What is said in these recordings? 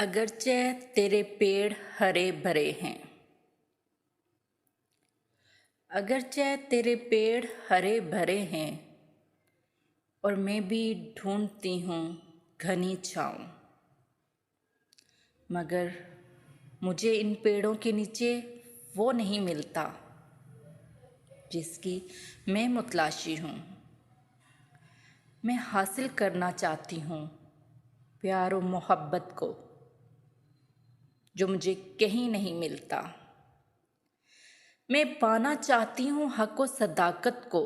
अगरचे तेरे पेड़ हरे भरे हैं। अगरचे तेरे पेड़ हरे भरे हैं और मैं भी ढूंढती हूँ घनी छाँव, मगर मुझे इन पेड़ों के नीचे वो नहीं मिलता जिसकी मैं मुतलाशी हूँ। मैं हासिल करना चाहती हूँ प्यार और मोहब्बत को, जो मुझे कहीं नहीं मिलता। मैं पाना चाहती हूँ हक व सदाकत को,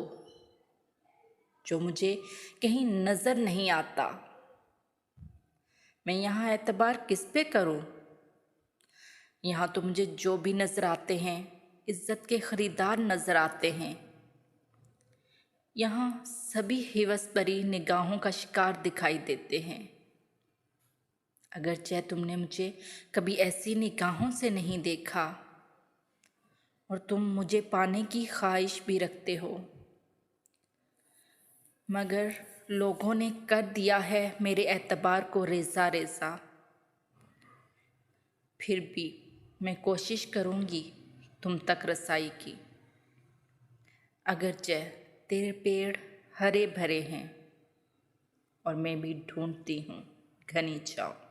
जो मुझे कहीं नज़र नहीं आता। मैं यहाँ एतबार किस पे करूँ? यहाँ तो मुझे जो भी नज़र आते हैं इज़्ज़त के ख़रीदार नज़र आते हैं। यहाँ सभी हिवस भरी निगाहों का शिकार दिखाई देते हैं। अगरचे तुमने मुझे कभी ऐसी निगाहों से नहीं देखा और तुम मुझे पाने की ख्वाहिश भी रखते हो, मगर लोगों ने कर दिया है मेरे एतबार को रेज़ा रेज़ा। फिर भी मैं कोशिश करूँगी तुम तक रसाई की। अगरचे तेरे पेड़ हरे भरे हैं और मैं भी ढूंढती हूँ घनी छाँव।